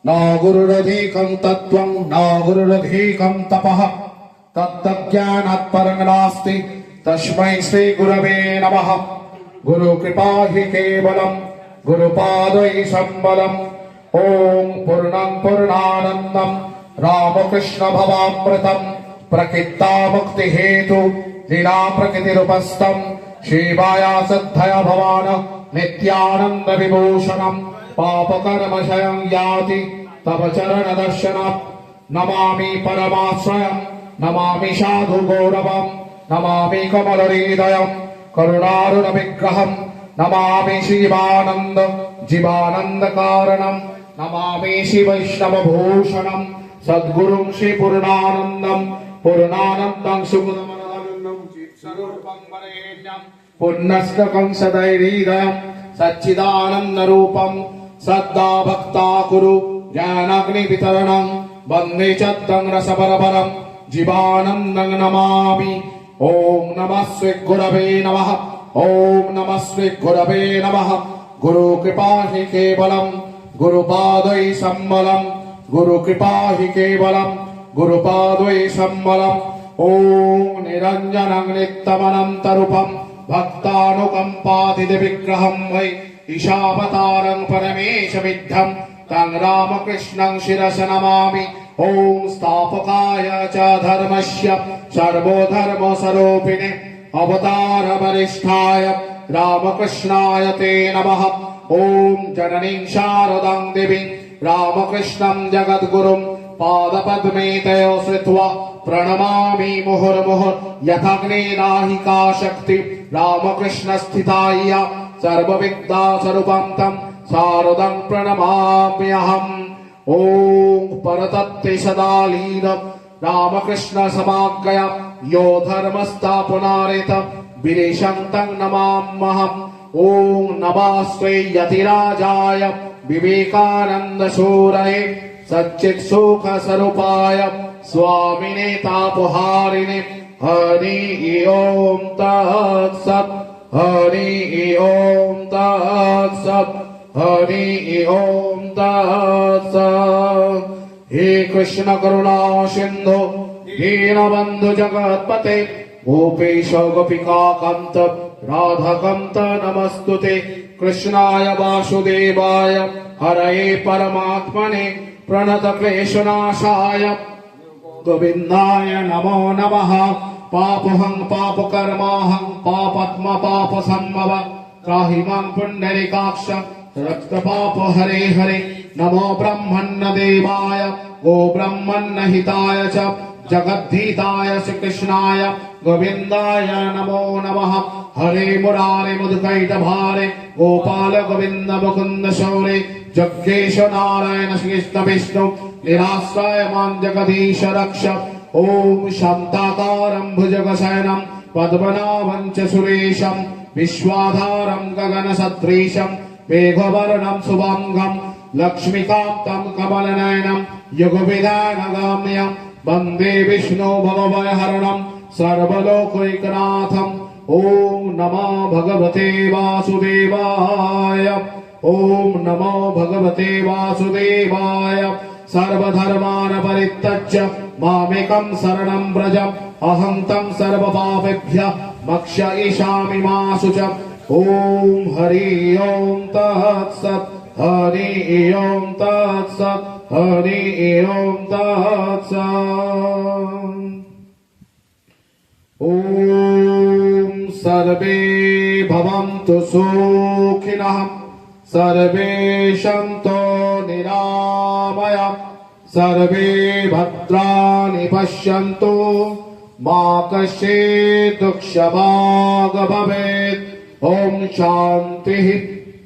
न गुरुरधिकं तत्त्वं न गुरुरधिकं तपः तत्तज्ज्ञानात् परं नास्ति तस्मै श्री गुरवे नमः। गुरुकृपा हि केवलं गुरुपादै सम्बलम्। ॐ पूर्णं पूर्णानन्दं रामकृष्ण भवामृतं प्रकृता मुक्तिहेतु लीला प्रकृतिरुपस्थं शिवाया सिद्धय भवान् नित्यानंद विभूषणम् पापकर्मशयं याति तव चरण दर्शनम्। नमामि परमाश्रयम् नमामि साधु गौरवम् नमामि कमलहृदयम् करुणारुण विग्रहम् नमामि शिवानंद जीवानंद कारणम् नमामि शिवैष्णवभूषणम् सद्गुरुं श्री पूर्णानन्दं पूर्णानन्दं सुखदमनन्दं चित्स्वरूपं वरेण्यं पुण्यश्लोकं सदैर्हृदयं सच्चिदानन्दरूपं सद्दा भक्ता कुरु ज्ञानाग्निवितरणं वन्दे चत्तं रसबरबरं जीवानन्दं नमामि। ॐ नमः श्री गुरवे नमः। ॐ नमः श्री गुरवे नमः। गुरुकृपा हि केवलं गुरुपादै सम्बलं गुरुकृपा हि केवलं गुरुपादै सम्बलम्। ॐ निरञ्जनं नित्यमनन्तरूपं भक्तानुकम्पातिविग्रहं वै ईशावतारं परमेशमिद्धं तं रामकृष्णं शिरसा नमामि। ॐ स्थापकाय च धर्मस्य सर्वधर्मस्वरूपिणे अवतार वरिष्ठाय रामकृष्णाय ते नमः। ॐ जननीं शारदां देवीं रामकृष्णं जगद्गुरुं पादपद्मे तयो श्रुत्वा प्रणमामि मुहुर्मुहुः। यथाग्नेनाहिका शक्ति रामकृष्ण स्थिताय सर्वविद्यास्वरूपं तं शारदं प्रणमाम्यहम्। ॐ परतत्ते सदा लीन रामकृष्ण समाज्ञया यो धर्मस्थापनारेत विरेशं तं नमाम्यहम्। ॐ नमस्ते यतिराजाय विवेकानंद शूरये सच्चित् सुख स्वरूपाय स्वामिने तापहारिणे हरि ओम तत्सत् हरि ओम तत्सत् हरि ओम तत्सत्। हे कृष्ण करुणा सिंधु दीनबंधु जगत्पते गोपेश गोपिका कांत राधाकांत नमस्तुते। कृष्णाय वासुदेवाय हरये परमात्मने प्रणतक्लेशनाशाय गोविन्दाय नमो नमः। पापहं पापकर्माहं पापात्मा पापसम्भव त्राहि मां पुण्डरीकाक्ष रक्तपाप हरे हरे। नमो ब्रह्मण्य देवाय गो ब्रह्मण्य हिताय च जगद्धिताय श्री कृष्णाय गोविन्दाय नमो नमः। हरे मुरारे मधुकैटभारे गोपाल गोविंद मुकुंद शौरे जग्गेश नारायण श्रीकृष्ण विष्णु निराश्रय मां जगदीश रक्ष। ओम शान्ताकारं भुजगशयनं पद्मनाभं च सुरेशं विश्वाधारं गगनसदृशं मेघवर्णं शुभांगं लक्ष्मीकान्तं कमलनयनं युगविधानगम्यं वन्दे विष्णु भवभयहरणं सर्वलोकैकनाथम्। ओम नमो भगवते वासुदेवाय। ओम नमो भगवते वासुदेवाय। सर्वधर्मान् परित्यज्य मामेकं शरणं व्रज अहं तं सर्वपापेभ्यः मोक्षयिष्यामि मा शुचम्। ओम हरि ओम तत्सत् हरि ओम तत्सत् हरि ओम तत्सत्। ओम सर्वे भवन्तु सुखिनः सर्वे सन्तु निरामया सर्वे भद्राणि पश्यन्तु मा कश्चित् दुःखभाग् भवेत्। ओम शान्तिः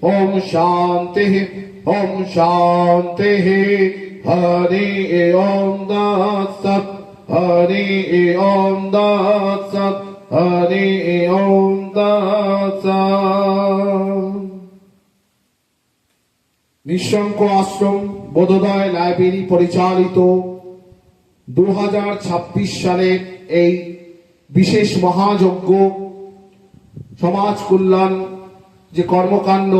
ओम शान्तिः ओम शान्तिः। हरि ओम तत्सत् हरि ओम तत्सत् हरि ओम तत्सत्। निशंक आश्रम बोधोदय लाइब्रेरी परिचालित 2026 সালের এই বিশেষ মহাযজ্ঞ সমাজ কল্যাণ যে কর্মকাণ্ড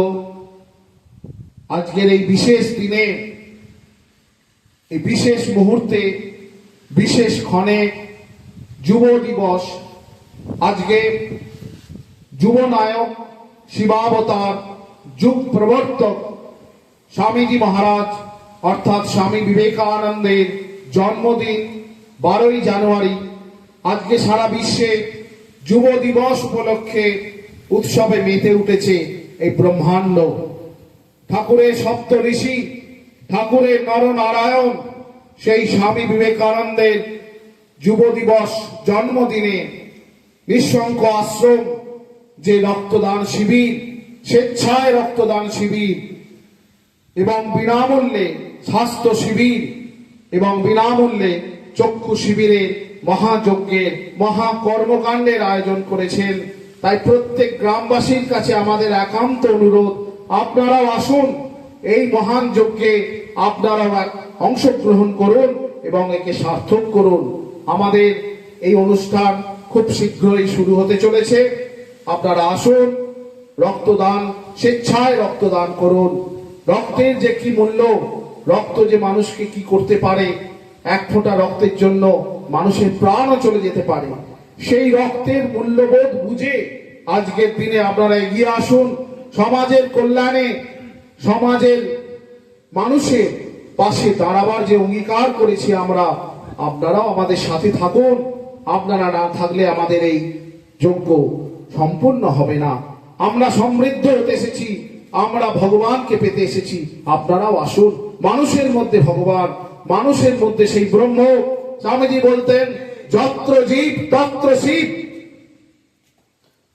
আজকের এই বিশেষ দিনে এই বিশেষ মুহূর্তে, বিশেষ ক্ষণে যুব দিবস, আজকে যুব নায়ক, শিবাবতার, যুগ প্রবর্তক স্বামীজি মহারাজ অর্থাৎ স্বামী বিবেকানন্দের জন্মদিন 12ই জানুয়ারি। আজকে সারা বিশ্বে যুব দিবস উপলক্ষে উৎসবে মেতে উঠেছে এই ব্রহ্মাণ্ড। ঠাকুরের সপ্ত ঋষি, ঠাকুরের নরনারায়ণ সেই স্বামী বিবেকানন্দের যুব দিবস জন্মদিনে নিঃশঙ্ক আশ্রম যে রক্তদান শিবির, স্বেচ্ছায় রক্তদান শিবির এবং বিনামূল্যে স্বাস্থ্য শিবির এবং বিনামূল্যে চক্ষু শিবিরের মহাযজ্ঞের মহা কর্মকাণ্ডের আয়োজন করেছেন। তাই প্রত্যেক গ্রামবাসীর কাছে আমাদের একান্ত অনুরোধ, আপনারাও আসুন, এই মহান যজ্ঞে আপনারাও অংশগ্রহণ করুন এবং একে সার্থক করুন। আমাদের এই অনুষ্ঠান খুব শীঘ্রই শুরু হতে চলেছে। আপনারা আসুন, রক্তদান, স্বেচ্ছায় রক্তদান করুন। রক্তের যে কি মূল্য, রক্ত যে মানুষকে কি করতে পারে, এক ফোঁটা রক্তের জন্য মানুষের প্রাণও চলে যেতে পারে। সেই রক্তের মূল্যবোধ বুঝে আজকের দিনে আপনারা এগিয়ে আসুন। সমাজের কল্যাণে, সমাজের মানুষের পাশে দাঁড়াবার যে অঙ্গীকার করেছি আমরা, আপনারাও আমাদের সাথে থাকুন। আপনারা না থাকলে আমাদের এই যজ্ঞ সম্পূর্ণ হবে না। আমরা সমৃদ্ধ হতে এসেছি, আমরা ভগবানকে পেতে এসেছি। আপনারাও আসুন। মানুষের মধ্যে ভগবান, মানুষের মধ্যে সেই ব্রহ্ম। স্বামীজি বলতেন, যত্র জীব তত্র শিব।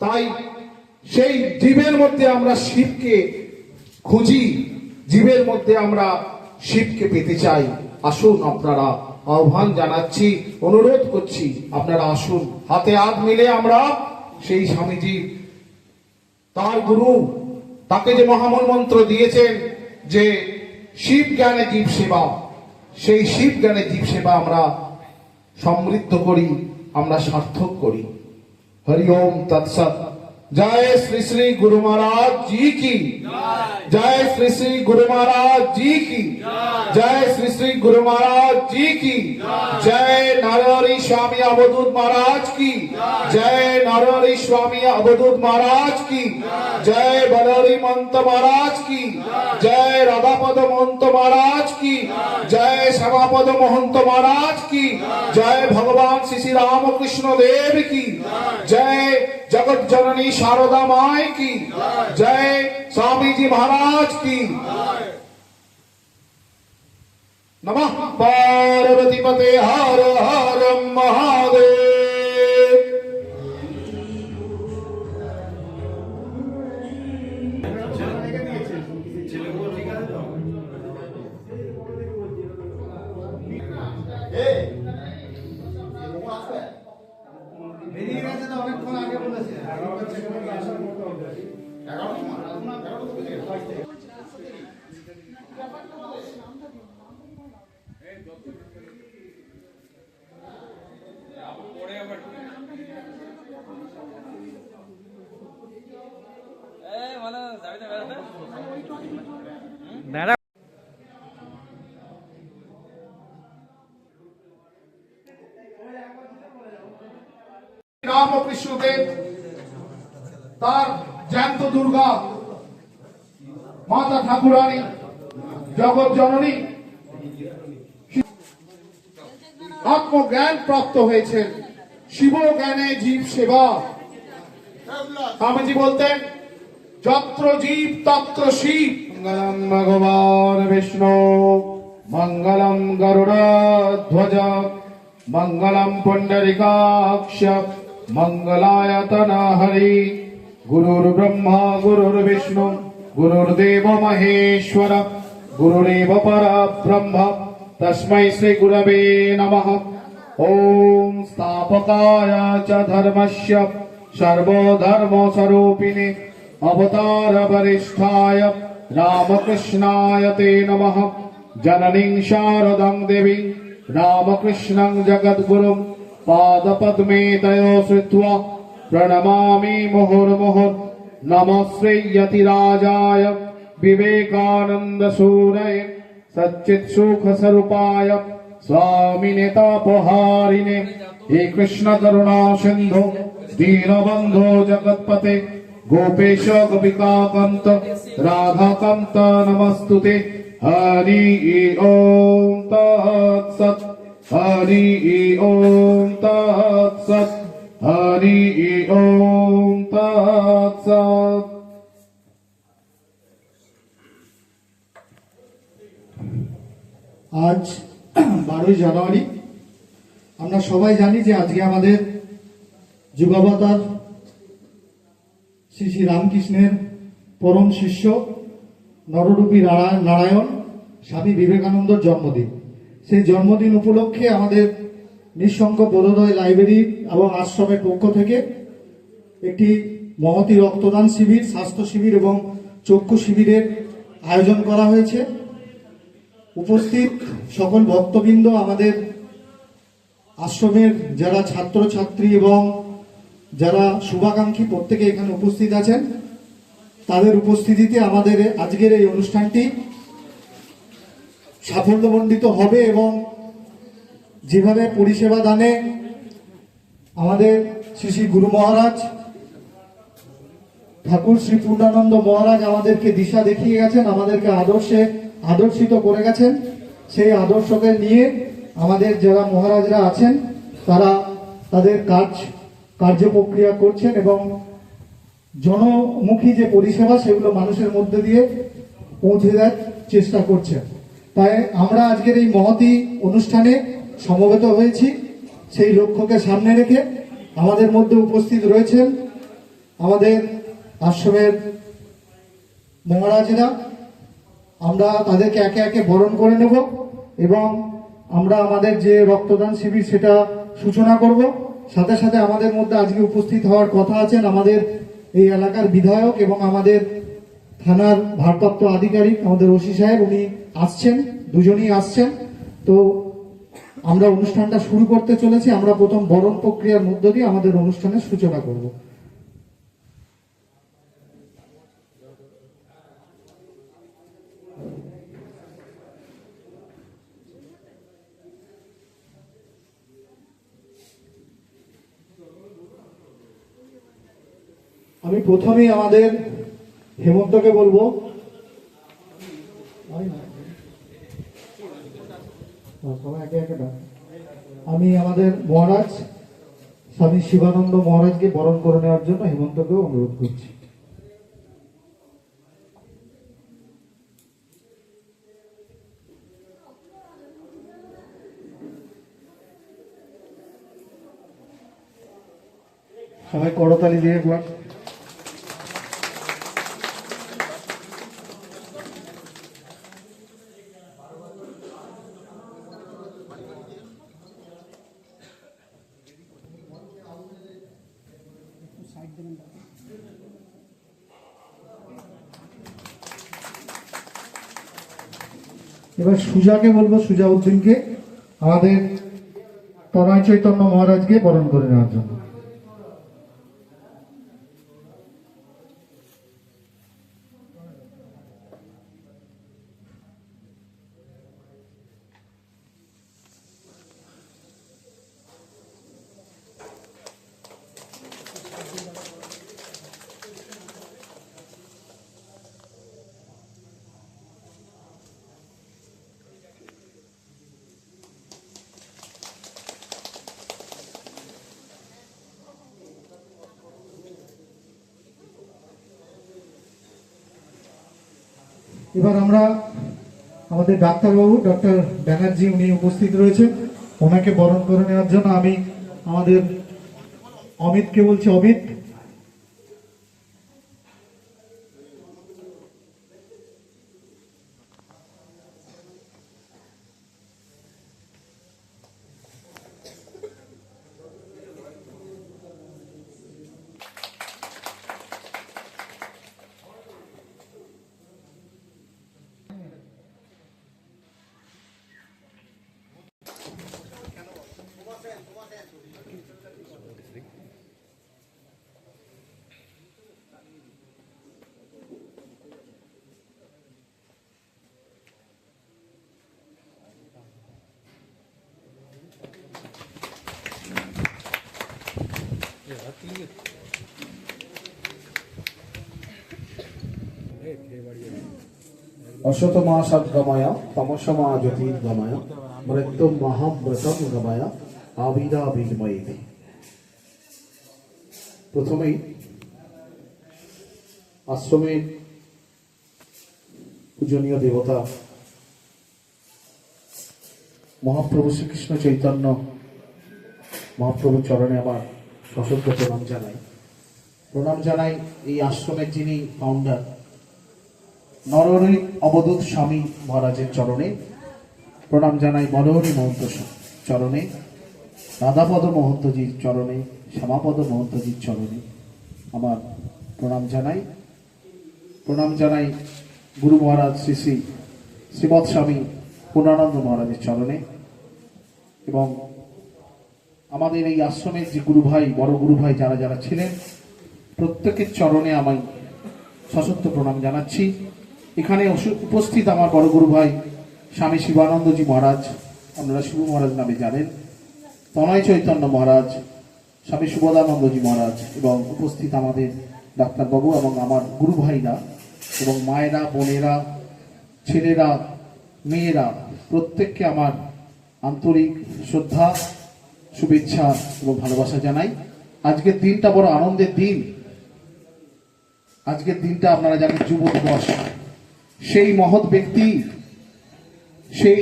তাই সেই জীবের মধ্যে আমরা শিবকে খুঁজি, জীবের মধ্যে আমরা শিবকে পেতে চাই। আসুন, আপনারা আহ্বান জানাচ্ছি, অনুরোধ করছি, আপনারা আসুন। হাতে হাত মিলে আমরা সেই স্বামীজি, তার গুরু, তাকে যে মহামূল মন্ত্র দিয়েছেন যে শিব জ্ঞানে জীব সেবা, সেই শিব জ্ঞানে জীব সেবা আমরা সমৃদ্ধ করি, আমরা সার্থক করি। হরি ওম তৎসৎ। जय श्री श्री गुरु महाराज जी की जय, श्री श्री गुरु महाराज जी की जय, श्री श्री गुरु महाराज जी की जय, नरहरि स्वामी अवधूत महाराज की जय, नरहरि स्वामी अवधूत महाराज की जय, बलहरि महंत महाराज की जय, राधापद महंत महाराज की जय, श्यामापद महंत महाराज की जय, भगवान श्री श्री रामकृष्ण देव की जय, जगत जननी शारदा माई की जय, स्वामी जी महाराज की। नमः पार्वती पते हर हर महादेव। বেরিয়ে গেছে তো অনেকক্ষণ আগে বলেছে। রামকৃষ্ণ দেব তার জ্যান্ত দুর্গা মাতা ঠাকুরানী, জগৎ জননী আত্মজ্ঞান প্রাপ্ত হয়েছেন। শিব জ্ঞানে জীব সেবা। স্বামীজি বলতেন, যত্র জীব তত্র শিব। মঙ্গলম ভগবান বিষ্ণু মঙ্গলম গরুড়ধ্বজ মঙ্গলম পুণ্ডরিকাক্ষ मंगलायतन हरि। गुरुर्ब्रह्मा गुरुर्विष्णु गुरुर्देव महेश्वर गुरुरेव परब्रह्म तस्मै श्री गुरवे नमः। ओम स्थापकाय च धर्मस्य सर्वधर्म स्वरूपिणे अवतार वरिष्ठाय रामकृष्णाय ते नमः। जननीं शारदां देवीं रामकृष्णं जगद्गुरुं पादपद्मे तयो श्रुत्वा प्रणमामि मुहुर्मुहुर्। नमः श्री यतिराजाय विवेकानंद सूरये सच्चित सुख स्वरूपाय स्वामिने तापहारिणे हे कृष्ण करुणा सिंधु दीनबंधो जगत्पते गोपेश गोपिकाकांत राधाकांत नमस्तुते हरि ओम तत्सत् हरि ओम तत्सत् हरि ओम तत्सत्। আজ 12ই জানুয়ারি। আমরা সবাই জানি যে আজকে আমাদের যুগাবতার শ্রী শ্রী রামকৃষ্ণের পরম শিষ্য নররূপী নারায়ণ স্বামী বিবেকানন্দর জন্মদিন। সেই জন্মদিন উপলক্ষে আমাদের নিঃসঙ্গ বোধোদয় লাইব্রেরি এবং আশ্রমের পক্ষ থেকে একটি মহতী রক্তদান শিবির, স্বাস্থ্য শিবির এবং চক্ষু শিবিরের আয়োজন করা হয়েছে। উপস্থিত সকল ভক্তবৃন্দ, আমাদের আশ্রমের যারা ছাত্রছাত্রী এবং যারা শুভাকাঙ্ক্ষী প্রত্যেকে এখানে উপস্থিত আছেন, তাদের উপস্থিতিতে আমাদের আজকের এই অনুষ্ঠানটি সাফল্যমণ্ডিত হবে এবং যেভাবে পরিষেবা দানে আমাদের শ্রী শ্রী গুরু মহারাজ ঠাকুর শ্রী পূর্ণানন্দ মহারাজ আমাদেরকে দিশা দেখিয়ে গেছেন, আমাদেরকে আদর্শিত করে গেছেন, সেই আদর্শকে নিয়ে আমাদের যারা মহারাজরা আছেন তারা তাদের কার্য প্রক্রিয়া করছেন এবং জনমুখী যে পরিষেবা সেগুলো মানুষের মধ্যে দিয়ে পৌঁছে দেওয়ার চেষ্টা করছেন। তাই আমরা আজকের এই মহতী অনুষ্ঠানে সমবেত হয়েছি। সেই লক্ষ্যকে সামনে রেখে আমাদের মধ্যে উপস্থিত রয়েছেন আমাদের আশ্রমের মহারাজরা। আমরা তাদেরকে একে একে বরণ করে নেব এবং আমরা আমাদের যে রক্তদান শিবির সেটা সূচনা করব। সাথে সাথে আমাদের মধ্যে আজকে উপস্থিত হওয়ার কথা আছেন আমাদের এই এলাকার বিধায়ক এবং আমাদের থানার ভারপ্রাপ্ত আধিকারিক আমাদের ওসি সাহেব, উনি আসছেন, দুজনেই আসছেন। তো আমরা অনুষ্ঠানটা শুরু করতে চলেছি। আমরা প্রথম বরণ প্রক্রিয়ার মধ্য দিয়ে আমাদের অনুষ্ঠানের সূচনা করব। আমি প্রথমেই আমাদের হেমন্তকে বলবো, আমি আমাদের মহারাজ স্বামী শিবানন্দ মহারাজকে বরণ করে নেওয়ার জন্য হেমন্তকেও অনুরোধ করছি। সবাই করতালি দিয়ে একবার। এবার সুজাকে বলবো, সুজা উদ্দিনকে আমাদের তনয় চৈতন্য মহারাজকে বরণ করে নেওয়ার জন্য। এবার আমরা আমাদের ডাক্তারবাবু ডক্টর ব্যানার্জি উনি উপস্থিত রয়েছেন, ওনাকে বরণ করে নেওয়ার জন্য আমি আমাদের অমিতকে বলছি। অমিত, অশতমা সদ্গময় তমসমা জ্যোতির্গময় মৃত্যু মহাব্রতম গময় আবিরাবির্ময়ী। প্রথমেই আশ্রমের পূজনীয় দেবতা মহাপ্রভু শ্রীকৃষ্ণ চৈতন্য মহাপ্রভুর চরণে আমার সশস্ত্র প্রণাম জানাই এই আশ্রমের যিনি ফাউন্ডার নরহরি অবধূত স্বামী মহারাজের চরণে প্রণাম জানাই, নরহরি মহন্ত চরণে, রাধাপদ মহন্তজির চরণে, শ্যামাপদ মহন্তজির চরণে আমার প্রণাম জানাই গুরু মহারাজ শ্রী শ্রী শ্রীমৎ স্বামী পূর্ণানন্দ মহারাজের চরণে এবং আমাদের এই আশ্রমের যে গুরু ভাই, বড় গুরু ভাই যারা যারা ছিলেন প্রত্যেকের চরণে আমি সশস্ত্র প্রণাম জানাচ্ছি। এখানে উপস্থিত আমার বড় গুরু ভাই স্বামী শিবানন্দজি মহারাজ, আপনারা শিবু মহারাজ নামে জানেন, তনয় চৈতন্য মহারাজ, স্বামী সুবোধানন্দজি মহারাজ এবং উপস্থিত আমাদের ডাক্তারবাবু এবং আমার গুরু ভাইরা এবং মায়েরা, বোনেরা, ছেলেরা, মেয়েরা প্রত্যেককে আমার আন্তরিক শ্রদ্ধা, শুভেচ্ছা এবং ভালোবাসা জানাই। আজকের দিনটা বড় আনন্দের দিন। আজকের দিনটা আপনারা জানেন যুব দিবস। সেই মহৎ ব্যক্তি, সেই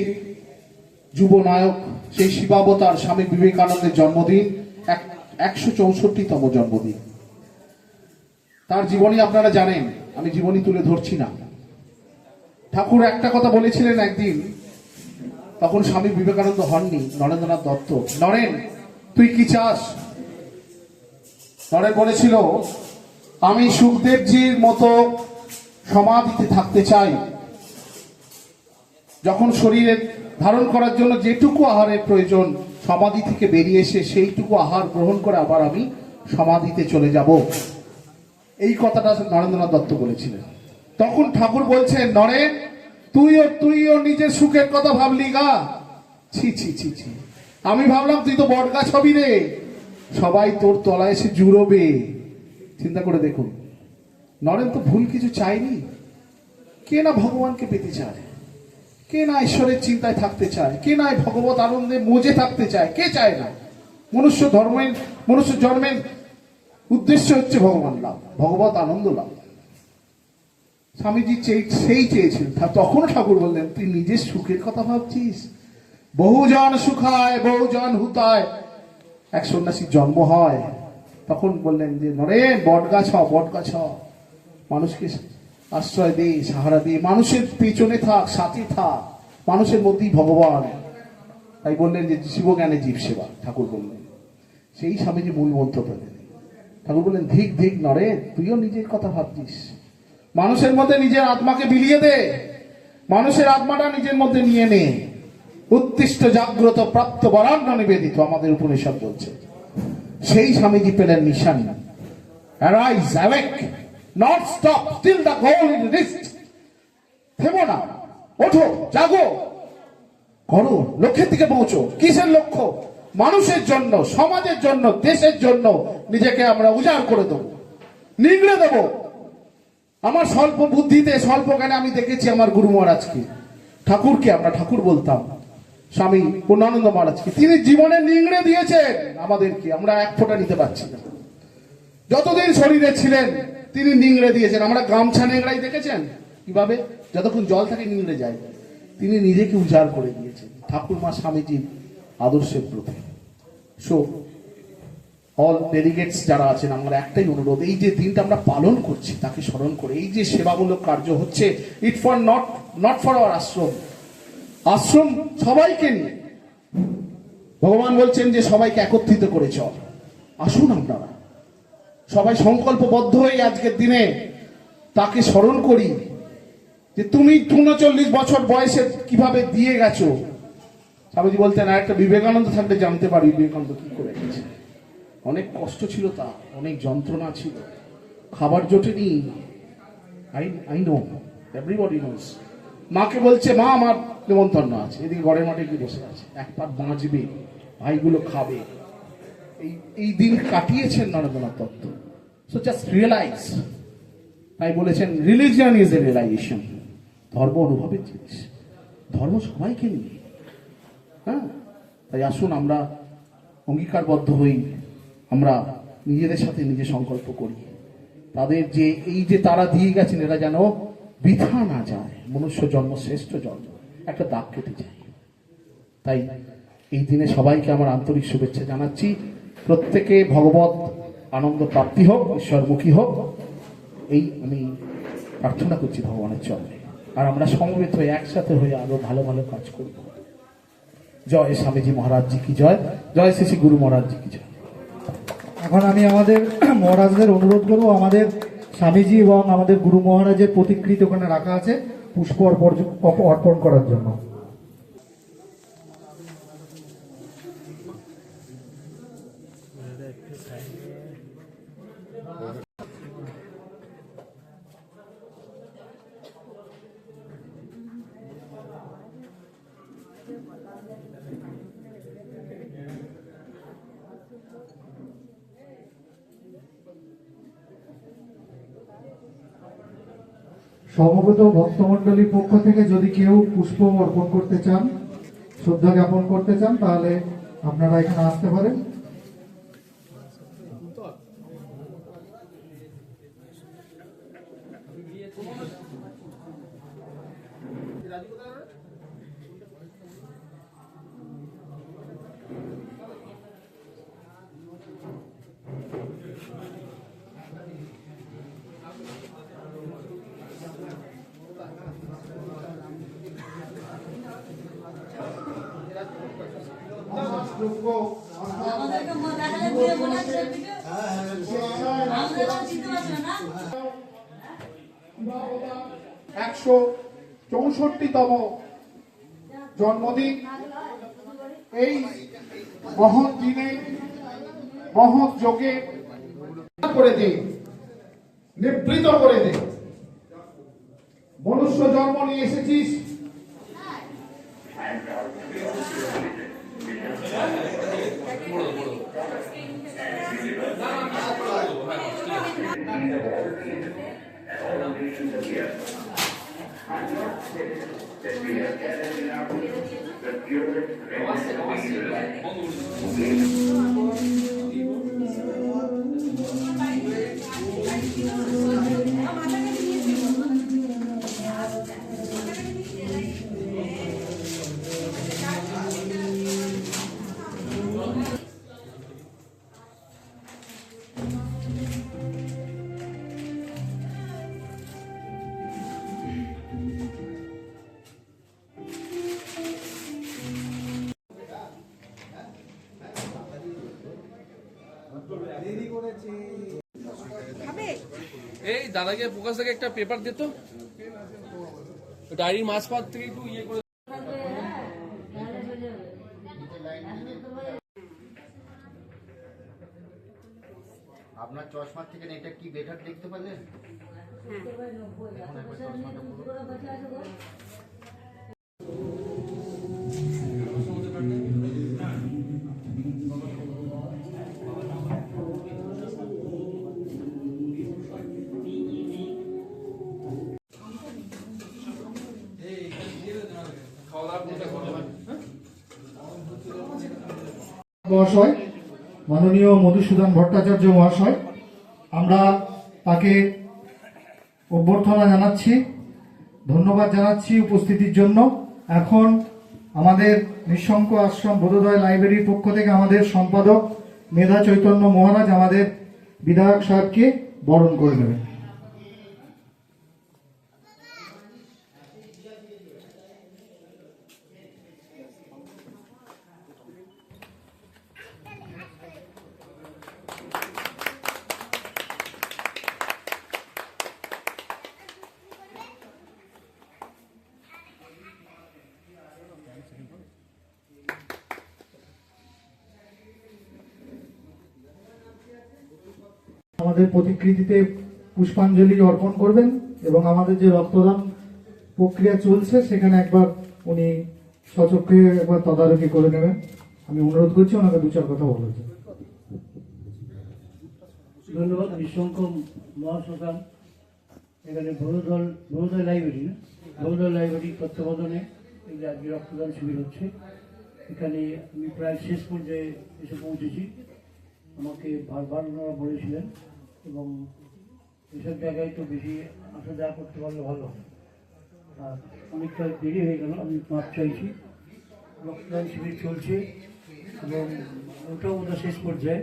যুব নায়ক, সেই শিবাবতার স্বামী বিবেকানন্দের জন্মদিন, 164তম জন্মদিন। তার জীবনী আপনারা জানেন, আমি জীবনী তুলে ধরছি না। ঠাকুর একটা কথা বলেছিলেন একদিন, তখন স্বামী বিবেকানন্দ হননি, নরেন্দ্রনাথ দত্ত। নরেন, তুই কি চাস? নরেন বলেছিল, আমি সুখদেবজির মতো সমাধিতে থাকতে চাই। যখন শরীরে ধারণ করার জন্য যেটুকু আহারের প্রয়োজন, সমাধি থেকে বেরিয়ে এসে সেইটুকু আহার গ্রহণ করে আবার আমি সমাধিতে চলে যাব। এই কথাটা নরেন্দ্রনাথ দত্ত বলেছিলেন। তখন ঠাকুর বলছেন, নরেন, তুইও নিজের সুখের কথা ভাবলি গা? ছি ছি ছি ছি, আমি ভাবলাম তুই তো বটগাছ হবি রে, সবাই তোর তলায় এসে জুড়বে। চিন্তা করে দেখুন, নরেন তো ভুল কিছু চায়নি। কে না ভগবানকে পেতে চায়? কে না ঈশ্বরের চিন্তায় থাকতে চায়? কে না ভগবত আনন্দে মজে থাকতে চায়? কে চায় না? মনুষ্য জন্মের উদ্দেশ্য হচ্ছে ভগবান লাভ, ভগবত আনন্দ লাভ। স্বামীজি সেই চেয়েছিলেন। তখন ঠাকুর বললেন, তুই নিজের সুখের কথা ভাবছিস? বহুজন সুখায় বহুজন হুতায় এক সন্ন্যাসীর জন্ম হয়। তখন বললেন যে, নরেন, বটগাছ হ, বটগাছ হ, মানুষকে আশ্রয় দে, সাহারা দে, মানুষের পেছনে থাক, সাথে থাক, মানুষের মধ্যেই ভগবান। তাই বললেন যে শিবজ্ঞানে জীব সেবা। ঠাকুর বললেন, সেই স্বামীজি মূল মন্ত্র পেলেন। ঠাকুর বললেন, ধিক ধিক নরেন, তুইও নিজের কথা ভাবছিস। মানুষের মধ্যে নিজের আত্মাকে বিলিয়ে দে, মানুষের আত্মাটা নিজের মধ্যে নিয়ে নে। উত্তিষ্ট জাগ্রত প্রাপ্ত বরান্ন নিবেদিত, আমাদের উপনিষদ বলছে। সেই স্বামীজি পেলেন নিশানি। Arise, awake, not stop till the goal is reached. থেমো না, ওঠো, জাগো, করো, লক্ষ্যের দিকে পৌঁছো। কিসের লক্ষ্য? মানুষের জন্য, সমাজের জন্য, দেশের জন্য নিজেকে আমরা উজাড় করে দেবো, নিগড়ে দেবো। আমার স্বল্প বুদ্ধিতে, স্বল্প জ্ঞানে আমি দেখেছি আমার গুরু মহারাজকে, ঠাকুরকে আমরা ঠাকুর বলতাম, স্বামী পূর্ণানন্দ মহারাজকে, তিনি জীবনে নিংড়ে দিয়েছেন আমাদেরকে। আমরা এক ফোঁটা নিতে পারছি না। যতদিন শরীরে ছিলেন তিনি নিংড়ে দিয়েছেন। আমরা গামছা নেংড়াই দেখেছেন কিভাবে? যতক্ষণ জল থাকে নিংড়ে যায়। তিনি নিজেকে উজাড় করে দিয়েছেন ঠাকুর মা স্বামীজির আদর্শের প্রতি। সো অল ডেলিগেটস যারা আছেন, আমার একটাই অনুরোধ, এই যে দিনটা আমরা পালন করছি তাকে স্মরণ করে, এই যে সেবামূলক কার্য হচ্ছে, it for not for our ashram সবাইকে নিয়ে। ভগবান বলছেন যে সবাইকে একত্রিত করে চল। আসুন আপনারা সবাই সংকল্পবদ্ধ হয়ে আজকের দিনে তাকে স্মরণ করি যে তুমি 39 বছর বয়সে কিভাবে দিয়ে গেছো। স্বামীজি বলতেন, আর একটা বিবেকানন্দ থাকলে জানতে পারি বিবেকানন্দ কি করে গেছে। অনেক কষ্ট ছিল তার, অনেক যন্ত্রণা ছিল, খাবার জোটেনি। I know, everybody knows. মাকে বলছে, মা আমার নেমন্তন্ন আছে, এদিকে ঘরের মাঠে কি বসে আছে, এক পাত বাঁচবে, ভাইগুলো খাবে। এই দিন কাটিয়েছেন Narendranath Datta. So just realise, তাই বলেছেন রিলিজিয়ন ইজ এ রিয়েলাইজেশন। ধর্ম অনুভবের জিনিস, ধর্ম সবাইকে নিয়ে। হ্যাঁ, তাই আসুন আমরা অঙ্গীকারবদ্ধ হই, আমরা নিজেদের সাথে নিজে সংকল্প করি, তাদের যে এই যে তারা দিয়ে গেছেন এরা যেন বৃথা না যায়, মনুষ্য জন্ম শ্রেষ্ঠ জন্ম, একটা দাগ কেটে যায়। তাই এই দিনে সবাইকে আমার আন্তরিক শুভেচ্ছা জানাচ্ছি। প্রত্যেকে ভগবত আনন্দ প্রাপ্তি হোক, ঈশ্বরমুখী হোক, এই আমি প্রার্থনা করছি ভগবানের চরণে। আর আমরা সমবেত হয়ে একসাথে হয়ে আরো ভালো ভালো কাজ করব। জয় স্বামীজি মহারাজ জি কি জয়, জয় শ্রী শ্রী গুরু মহারাজ জি কি জয়। এখন আমি আমাদের মহারাজদের অনুরোধ করবো, আমাদের স্বামীজি এবং আমাদের গুরু মহারাজের প্রতিকৃতি ওখানে রাখা আছে, পুষ্প অর্পণ করার জন্য। সমবেত ভক্তমণ্ডলীর পক্ষ থেকে যদি কেউ পুষ্প অর্পণ করতে চান, শ্রদ্ধা জ্ঞাপন করতে চান, তাহলে আপনারা এখানে আসতে পারেন। আমাদেরকে দেখালে দিয়ে বলে আসছে ভিডিও। আমাদের চিনতে পারছো না? 164তম জন্মদিন, এই মহৎ দিনে মহৎ যোগে করে দে, নিবৃত করে দে। মনুষ্য জন্ম নিয়ে এসেছিস, এই দাদাকে প্রকাশ থেকে একটা পেপার দিত, ডায়েরির মাঝপথ থেকে একটু ইয়ে করে। আপনার চশমার থেকে এটা কি বেটার দেখতে পারলেন? এখন একবার চশমাটা খুলুন। মহাশয়, মাননীয় মধুসূদন ভট্টাচার্য মহাশয়, আমরা তাকে অভ্যর্থনা জানাচ্ছি, ধন্যবাদ জানাচ্ছি উপস্থিতির জন্য। এখন আমাদের নিঃশঙ্ক আশ্রম বোধোদয় লাইব্রেরির পক্ষ থেকে আমাদের সম্পাদক মেধা চৈতন্য মহারাজ আমাদের বিধায়ক সাহেবকে বরণ করে নেবেন। আমাদের প্রতিকৃতিতে পুষ্পাঞ্জলি অর্পণ করবেন এবং আমাদের যে রক্তদান প্রক্রিয়া চলছে সেখানে একবার উনি সচক্ষে একবার তদারকি করে নেবেন। আমি অনুরোধ করছি ওনাকে দু চার কথা বলেছেন। ধন্যবাদ নিঃসংখ্য মহাশ্মশান এখানে বহুদল লাইব্রেরি না বহুদল লাইব্রেরি তত্ত্বাবধানে এই যে আজকে রক্তদান শিবির হচ্ছে। এখানে আমি প্রায় শেষ পর্যায়ে এসে পৌঁছেছি। আমাকে বারবার ওনারা বলেছিলেন এবং এসব জায়গায় একটু বেশি আসা যাওয়া করতে পারলে ভালো। আর অনেকটা দেরি হয়ে গেল, আমি মাপ চাইছি। রক্তদান শিবির চলছে এবং ওটাও ওটা শেষ পর্যায়ে।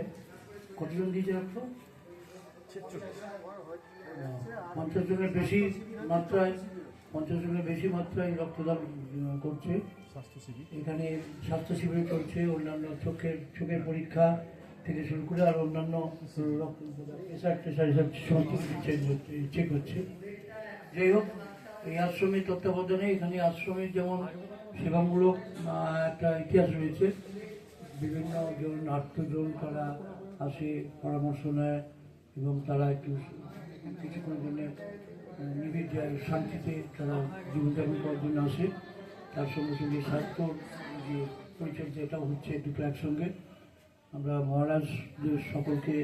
কতজন দিয়েছে রক্ত? 50 জনের বেশি মাত্রায় রক্তদান করছে। এখানে স্বাস্থ্য শিবির চলছে, অন্যান্য চোখের পরীক্ষা থেকে শুরু করে আর অন্যান্য সমস্ত চেক হচ্ছে। যাই হোক, এই আশ্রমের তত্ত্বাবধানে এখানে আশ্রমের যেমন সেবামূলক একটা ইতিহাস রয়েছে। বিভিন্ন জন আত্মজন তারা আসে, পরামর্শ নেয় এবং তারা একটু কিছুক্ষণের জন্য নিবিড় যায়, শান্তিতে তারা জীবনযাপন করার জন্য আসে। তার সঙ্গে সঙ্গে স্বাস্থ্য যে পরিচর্যাটাও হচ্ছে, দুটো একসঙ্গে। আমরা মহারাজদের সকলকে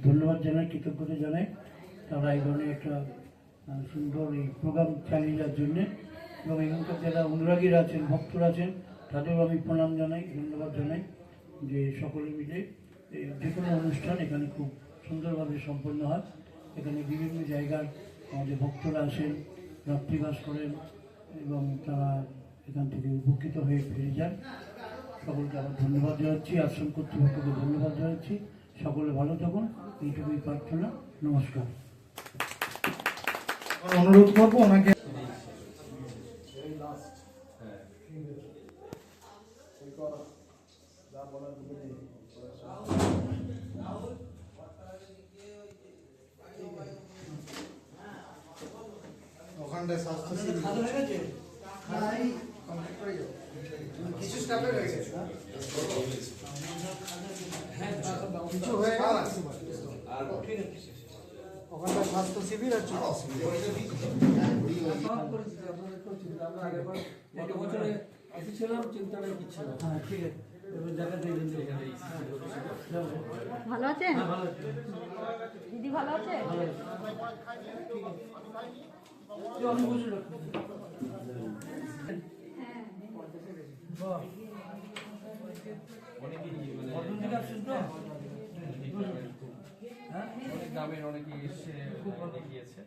ধন্যবাদ জানাই, কৃতজ্ঞতা জানাই, তারা এই ধরনের একটা সুন্দর এই প্রোগ্রাম চালিয়ে যাওয়ার জন্যে। এবং এখানকার যারা অনুরাগীরা আছেন, ভক্তরা আছেন, তাদেরও আমি প্রণাম জানাই, ধন্যবাদ জানাই যে সকলে মিলে যে কোনো অনুষ্ঠান এখানে খুব সুন্দরভাবে সম্পন্ন হয়। এখানে বিভিন্ন জায়গার আমাদের ভক্তরা আসেন, রাত্রিবাস করেন এবং তারা এখান থেকে উপকৃত হয়ে ফিরে যান। সকলকে আবার ধন্যবাদ জানাচ্ছি, আশ্রম কর্তৃপক্ষকে ধন্যবাদ জানাচ্ছি। সকলে ভালো থাকুন, এইটুকুই প্রার্থনা। নমস্কার। অনুরোধ করবো ওনাকে ওখানটায় স্বাস্থ্য শিবির কিছু স্টাফের হয়ে গেছে, কিছু হয়ে গেল, ওখানটায় স্বাস্থ্য শিবির আছে। ভালো আছেন? দিদি ভালো আছে? অনেক গ্রামের অনেকেই এসে গিয়েছে।